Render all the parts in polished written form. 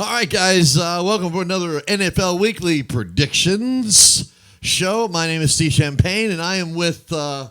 All right, guys, welcome for another NFL Weekly Predictions show. My name is Steve Champagne, and I am with, I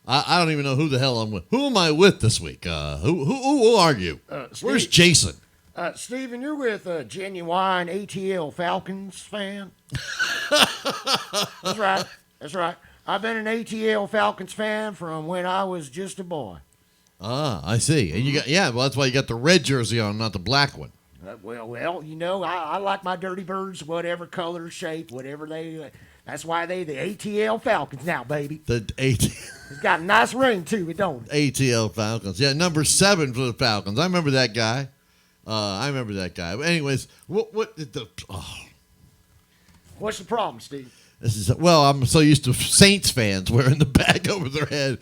don't even know who the hell I'm with. Who am I with this week? Who are you? Where's Jason? Steven, you're with a genuine ATL Falcons fan. That's right. That's right. I've been an ATL Falcons fan from when I was just a boy. Ah, I see. And you got, well, that's why you got the red jersey on, not the black one. Well, you know, I like my Dirty Birds, whatever color, shape, whatever they. That's why they the ATL Falcons now, baby. It's got a nice ring to it, don't it? ATL Falcons. Yeah, number 7 for the Falcons. I remember that guy. But anyways, what did the? Oh. What's the problem, Steve? I'm so used to Saints fans wearing the bag over their head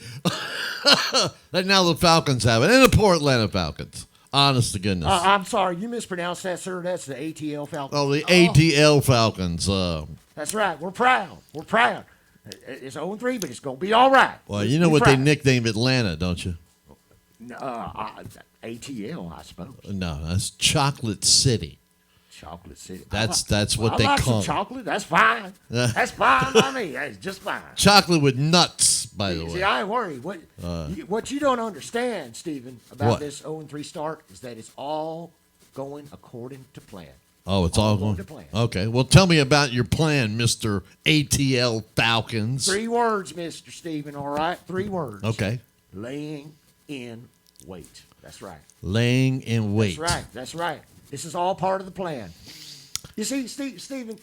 that now the Falcons have it, and the poor Atlanta Falcons. Honest to goodness. I'm sorry, you mispronounced that, sir. That's the ATL Falcons. Oh, the ATL Falcons. That's right. We're proud. We're proud. It's 0-3, but it's going to be all right. Well, you know what they nicknamed Atlanta, don't you? ATL, I suppose. No, that's Chocolate City. Chocolate City. That's what they call it. Chocolate. That's fine. That's fine by me. That's just fine. Chocolate with nuts, by the way. See, I ain't worried. What you don't understand, Stephen, about this 0-3 start is that it's all going according to plan. Oh, it's all going to plan. Okay. Well, tell me about your plan, Mr. ATL Falcons. 3 words, Mr. Stephen, all right? 3 words. Okay. Laying in wait. That's right. Laying in wait. That's right. That's right. This is all part of the plan. You see, Stephen,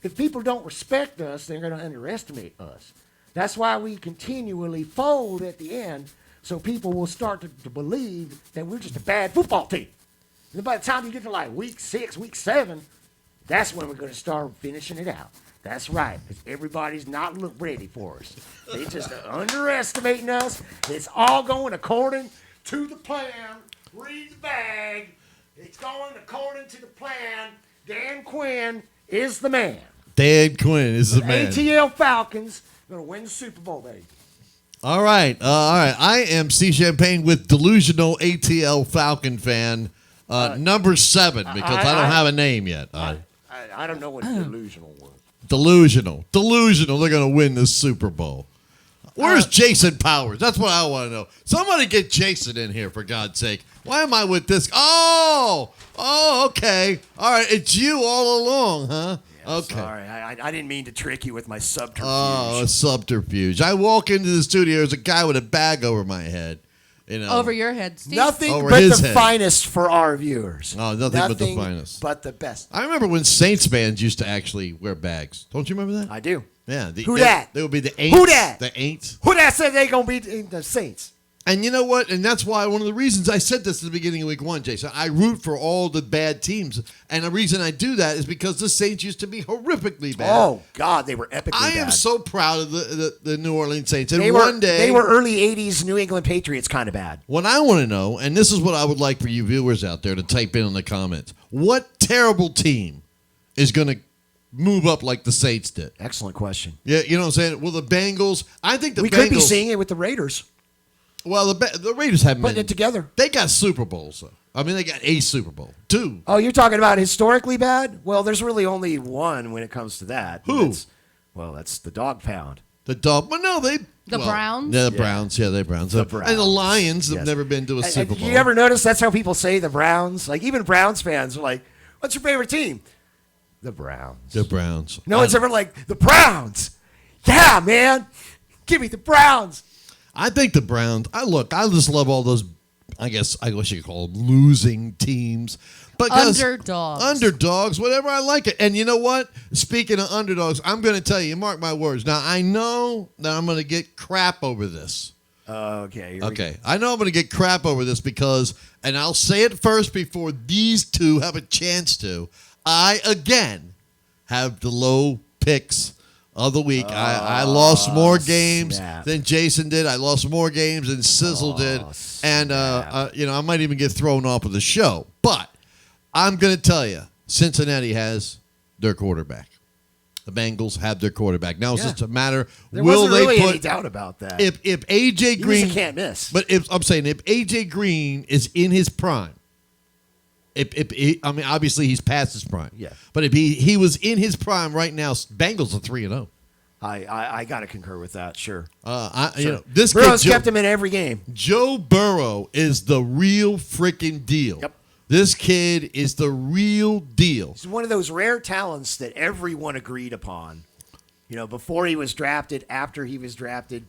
if people don't respect us, they're going to underestimate us. That's why we continually fold at the end, so people will start to believe that we're just a bad football team. And by the time you get to like week 6, week 7, that's when we're going to start finishing it out. That's right, because everybody's not ready for us. They're just underestimating us. It's all going according to the plan. Read the bag. It's going according to the plan. Dan Quinn is the man. Dan Quinn is the man. ATL Falcons going to win the Super Bowl, baby. All right. I am C. Champagne with delusional ATL Falcon fan, number 7, because I don't have a name yet. I don't know what delusional was. Delusional. They're going to win this Super Bowl. Where's Jason Powers? That's what I want to know. Somebody get Jason in here, for God's sake. Why am I with this? Oh, okay. All right, it's you all along, huh? Yeah, okay. Sorry, I didn't mean to trick you with my subterfuge. Oh, a subterfuge. I walk into the studio, there's a guy with a bag over my head. You know, over your head, Steve. Nothing over but his the head. finest for our viewers. Oh, nothing but the finest. But the best. I remember when Saints fans used to actually wear bags. Don't you remember that? I do. Yeah. Who dat? They would be the Aints. Who dat? The Aints. Who that said they going to be the Saints? And you know what? And that's why one of the reasons I said this at the beginning of week 1, Jason. I root for all the bad teams. And the reason I do that is because the Saints used to be horrifically bad. Oh, God, they were epically bad. I am so proud of the New Orleans Saints. And one day they were early 80s New England Patriots kind of bad. What I want to know, and this is what I would like for you viewers out there to type in the comments, what terrible team is going to move up like the Saints did? Excellent question. Yeah, you know what I'm saying? Well, the Bengals, I think the Bengals... We could be seeing it with the Raiders. Well, the Raiders haven't putting it together. They got Super Bowls, though. I mean, they got a Super Bowl. 2. Oh, you're talking about historically bad? Well, there's really only one when it comes to that. Who? That's the Dog Pound. The Dog... Well, no, they... Browns? Yeah, the Browns. Yeah, the Browns. The Browns. And the Lions have never been to a Super Bowl. You ever notice that's how people say the Browns? Like, even Browns fans are like, what's your favorite team? The Browns. The Browns. No one's ever like, the Browns. Yeah, man. Give me the Browns. I think the Browns, I just love all those, I guess you could call them losing teams. Underdogs, whatever, I like it. And you know what? Speaking of underdogs, I'm going to tell you, mark my words. Now, I know that I'm going to get crap over this. Okay. I know I'm going to get crap over this because, and I'll say it first before these two have a chance to, I, again, have the low picks of the week. I lost more games than Jason did. I lost more games than Sizzle did. And, I might even get thrown off of the show. But I'm going to tell you, Cincinnati has their quarterback. The Bengals have their quarterback. Now it's just a matter, will they really put... any doubt about that. If A.J. Green... He can't miss. But I'm saying if A.J. Green is in his prime, I mean, obviously he's past his prime. Yeah. But if he was in his prime right now, Bengals are 3-0. I got to concur with that. Sure. This Burrow's kid, kept him in every game. Joe Burrow is the real freaking deal. Yep. This kid is the real deal. He's one of those rare talents that everyone agreed upon. Before he was drafted, after he was drafted,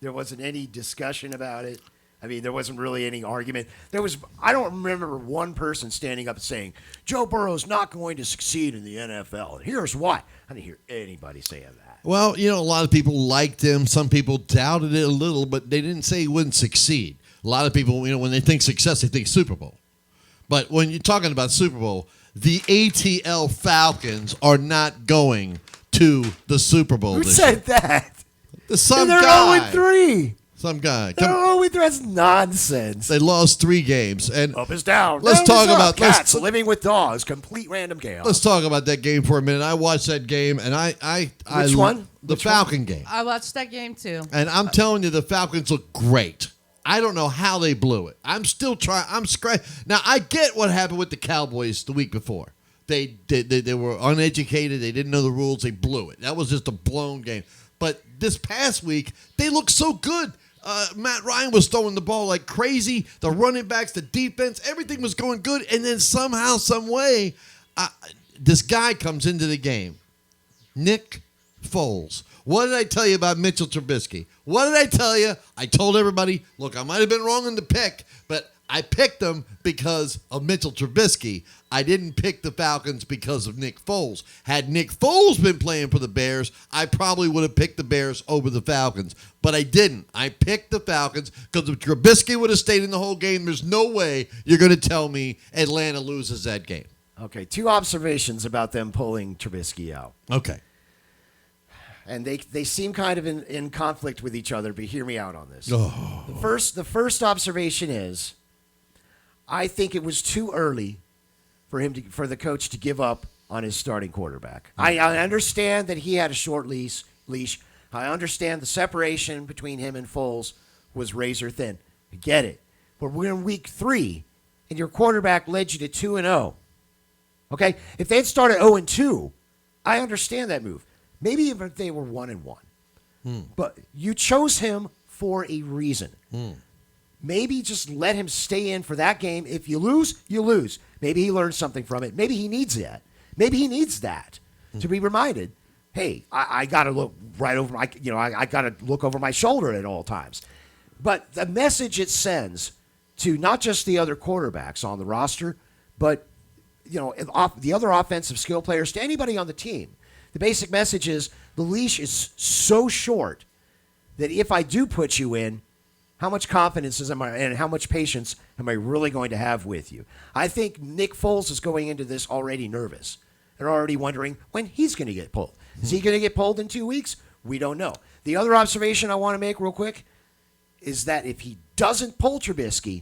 there wasn't any discussion about it. I mean, there wasn't really any argument. I don't remember one person standing up and saying, Joe Burrow's not going to succeed in the NFL. And here's why. I didn't hear anybody saying that. Well, a lot of people liked him. Some people doubted it a little, but they didn't say he wouldn't succeed. A lot of people, when they think success, they think Super Bowl. But when you're talking about Super Bowl, the ATL Falcons are not going to the Super Bowl Who this said that? year. Some They're guy. 0-3. Some guy. They're 0-3. That's nonsense. They lost 3 games. And Up is down. Let's Down talk is up. about Cats living with dogs. Complete random chaos. let's talk about that game for a minute. I watched that game, and Which one? The Which Falcon game. I watched that game too. And I'm telling you, the Falcons look great. I don't know how they blew it. I'm still trying. I'm scratching. Now, I get what happened with the Cowboys the week before. They were uneducated. They didn't know the rules. They blew it. That was just a blown game. But this past week, they looked so good. Matt Ryan was throwing the ball like crazy. The running backs, the defense, everything was going good. And then somehow, some way, this guy comes into the game. Nick Foles. What did I tell you about Mitchell Trubisky? What did I tell you? I told everybody, look, I might have been wrong in the pick, but I picked them because of Mitchell Trubisky. I didn't pick the Falcons because of Nick Foles. Had Nick Foles been playing for the Bears, I probably would have picked the Bears over the Falcons. But I didn't. I picked the Falcons because if Trubisky would have stayed in the whole game, there's no way you're going to tell me Atlanta loses that game. Okay, 2 observations about them pulling Trubisky out. Okay. And they seem kind of in conflict with each other, but hear me out on this. Oh. The first observation is, I think it was too early for the coach to give up on his starting quarterback. I understand that he had a short leash. I understand the separation between him and Foles was razor thin. I get it. But we're in week 3, and your quarterback led you to 2-0. Okay? If they had started 0-2, I understand that move. Maybe even if they were 1-1. But you chose him for a reason. Maybe just let him stay in for that game. If you lose, you lose. Maybe he learned something from it. Maybe he needs that. Maybe he needs that to be reminded, hey, I got to look right over my, I got to look over my shoulder at all times. But the message it sends to not just the other quarterbacks on the roster, but the other offensive skill players, to anybody on the team. The basic message is the leash is so short that if I do put you in, how much confidence am I and how much patience am I really going to have with you? I think Nick Foles is going into this already nervous and already wondering when he's going to get pulled. Is he going to get pulled in 2 weeks? We don't know. The other observation I want to make real quick is that if he doesn't pull Trubisky,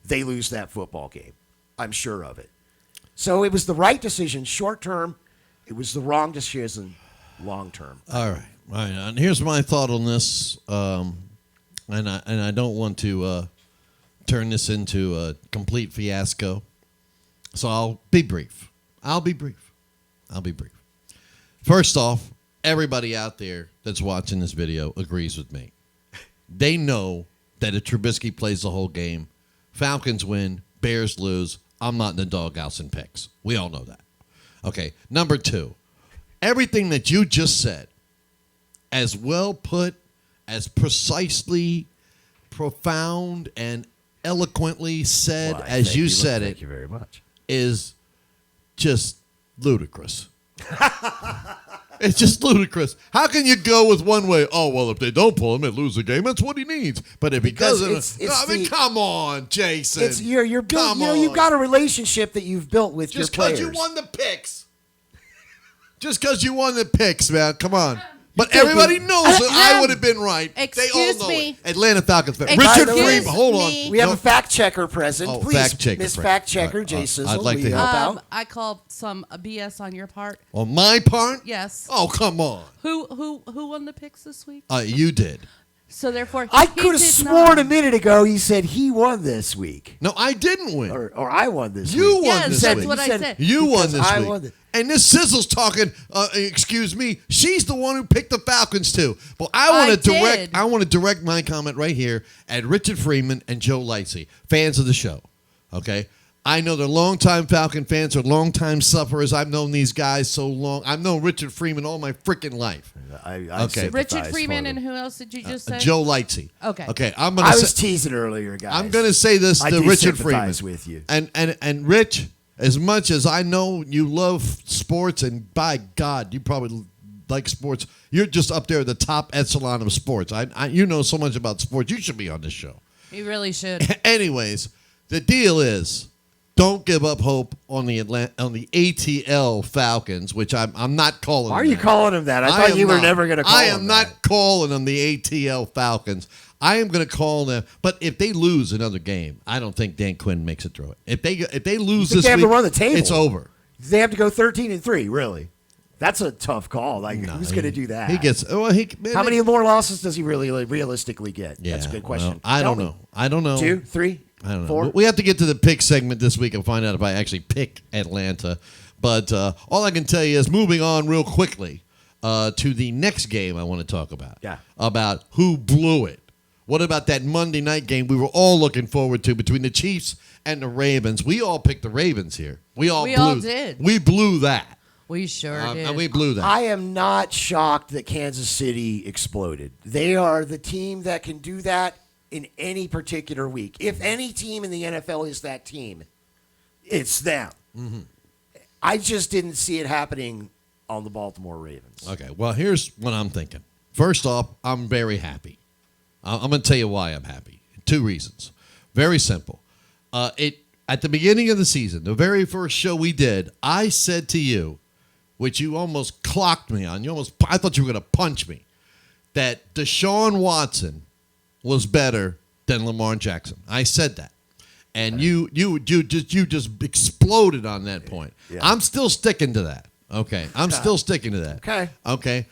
they lose that football game. I'm sure of it. So it was the right decision short term. It was the wrong decision long term. All right. And here's my thought on this. And I don't want to turn this into a complete fiasco. So I'll be brief. First off, everybody out there that's watching this video agrees with me. They know that if Trubisky plays the whole game, Falcons win, Bears lose. I'm not in the doghouse in picks. We all know that. Okay, number 2, everything that you just said, as well put, as precisely, profound, and eloquently said as you said it, thank you very much, is just ludicrous. It's just ludicrous. How can you go with one way? Oh, well, if they don't pull him and lose the game, that's what he needs. But if Because he doesn't, come on, Jason. It's you're built. Come You've on. got a relationship that you've built with Just your because players. you won the picks. Just because you won the picks, man. Come on. But think everybody knows that I Ahem. would have been right. They Excuse all know me. it. Atlanta Falcons fan. Excuse Richard me. Freeman. Hold on. We have No. a fact checker present. Oh, Please, fact checker Miss present. Fact Checker, All right, Jay Sizzle, I'd like will to you hear help out? I called some BS on your part. On my part? Yes. Oh, come on. Who won the picks this week? You did. So therefore, I he could have did sworn not. a minute ago you said he won this week. No, I didn't win. Or I won this You week. won Yes, this that's week. what I said. You won Because this I week. won it. And this Sizzle's talking, excuse me, she's the one who picked the Falcons too. But I I want to did. direct my comment right here at Richard Freeman and Joe Lightsey, fans of the show. Okay? I know they're longtime Falcon fans, they're longtime sufferers. I've known these guys so long. I've known Richard Freeman all my freaking life. I Okay. Richard Freeman and who else did you just say? Joe Lightsey. Okay. Okay. I was teasing earlier, guys. I'm going to say this I to do Richard Freeman. sympathize with you. And Rich, as much as I know you love sports, and by God, you probably like sports, you're just up there at the top echelon of sports. You know so much about sports. You should be on this show. You really should. Anyways, the deal is, don't give up hope on the ATL Falcons, which I'm not calling. Why are them you that. calling them that? I thought am you were not. never going to call I them am that. not calling them the ATL Falcons. I am going to call them. But if they lose another game, I don't think Dan Quinn makes it through it. If they lose think this they have week, to run the table? it's over. They have to go 13-3, really. That's a tough call. Like, No, who's going to do that? He gets. Well, How many more losses does he really realistically get? Yeah, That's a good question. well, I Tell don't me. know. I don't know. 2, 3, I don't know. 4. We have to get to the pick segment this week and find out if I actually pick Atlanta. But all I can tell you is moving on real quickly to the next game I want to talk about. Yeah. About who blew it. What about that Monday night game we were all looking forward to between the Chiefs and the Ravens? We all picked the Ravens here. We all did. We blew that. We sure did. And we blew that. I am not shocked that Kansas City exploded. They are the team that can do that in any particular week. If any team in the NFL is that team, it's them. Mm-hmm. I just didn't see it happening on the Baltimore Ravens. Okay, well, here's what I'm thinking. First off, I'm very happy. I'm going to tell you why I'm happy. 2 reasons. Very simple. At the beginning of the season, the very first show we did, I said to you, which you almost clocked me on, I thought you were going to punch me, that Deshaun Watson was better than Lamar Jackson. I said that. And you just exploded on that point. Yeah. I'm still sticking to that. Okay. I'm still sticking to that. Okay. Okay.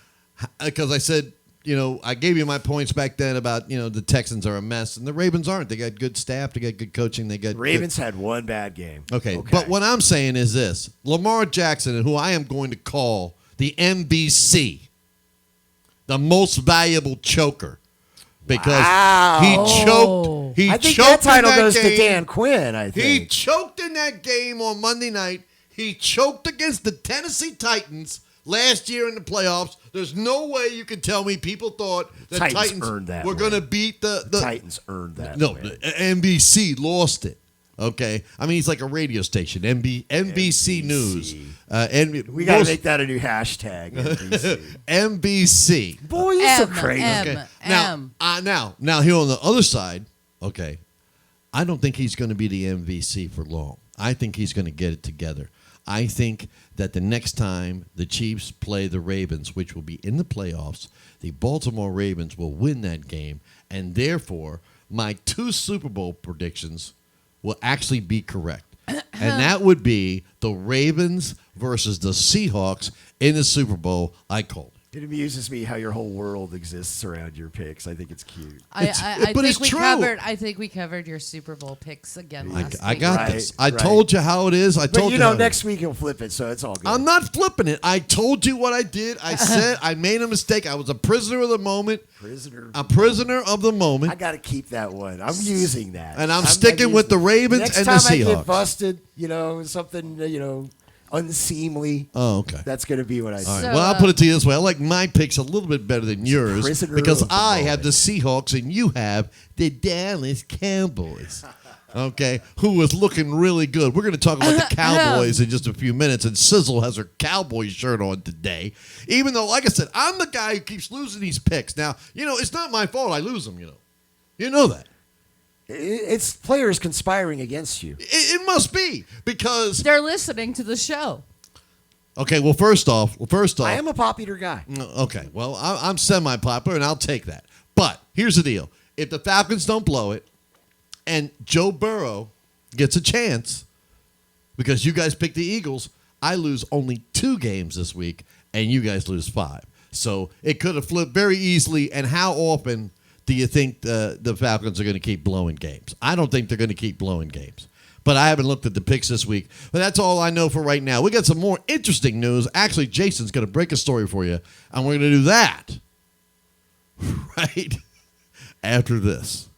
Because I said, I gave you my points back then about, the Texans are a mess and the Ravens aren't. They got good staff. They got good coaching. They got Ravens had one bad game. Okay. But what I'm saying is this. Lamar Jackson, who I am going to call the MVC, the most valuable choker, because Wow. he choked. He I think choked that title in that goes to game. Dan Quinn, I He think. choked in that game on Monday night. He choked against the Tennessee Titans last year in the playoffs. There's no way you can tell me people thought the Titans earned that were win. going to beat the Titans earned that. No, win. the NBC lost it. Okay, I mean, it's like a radio station, NBC News. We got to make that a new hashtag. NBC. NBC. Boy, you're so M, crazy. M. Okay. Now here on the other side, okay, I don't think he's going to be the MVC for long. I think he's going to get it together. I think that the next time the Chiefs play the Ravens, which will be in the playoffs, the Baltimore Ravens will win that game, and therefore my 2 Super Bowl predictions will actually be correct. And that would be the Ravens versus the Seahawks in the Super Bowl. I called it. It amuses me how your whole world exists around your picks. I think it's cute. I but think it's we true. covered your Super Bowl picks again I last week. got Right, this. I right. told you how it is. I But told you you how know, it next is. week you'll flip it, so it's all good. I'm not flipping it. I told you what I did. I said I made a mistake. I was a prisoner of the moment. A prisoner of the moment. I got to keep that one. I'm using that. And I'm sticking with the Ravens Next and the time I Seahawks. get busted, something, unseemly, Oh, okay. that's going to be what I do. All right. So, Well, I'll put it to you this way. I like my picks a little bit better than yours prisoner because of the I moment. have the Seahawks and you have the Dallas Cowboys. Okay, who was looking really good. We're going to talk about the Cowboys in just a few minutes, and Sizzle has her Cowboys shirt on today. Even though, like I said, I'm the guy who keeps losing these picks. Now, it's not my fault I lose them, You know that. It's players conspiring against you. It must be because They're listening to the show. okay. Well, first off, I am a popular guy. okay. Well, I'm semi-popular, and I'll take that. But here's the deal: if the Falcons don't blow it, and Joe Burrow gets a chance, because you guys picked the Eagles, I lose only 2 games this week, and you guys lose 5. So it could have flipped very easily. And how often do you think the Falcons are going to keep blowing games? I don't think they're going to keep blowing games. But I haven't looked at the picks this week. But that's all I know for right now. We got some more interesting news. Actually, Jason's going to break a story for you, and we're going to do that right after this.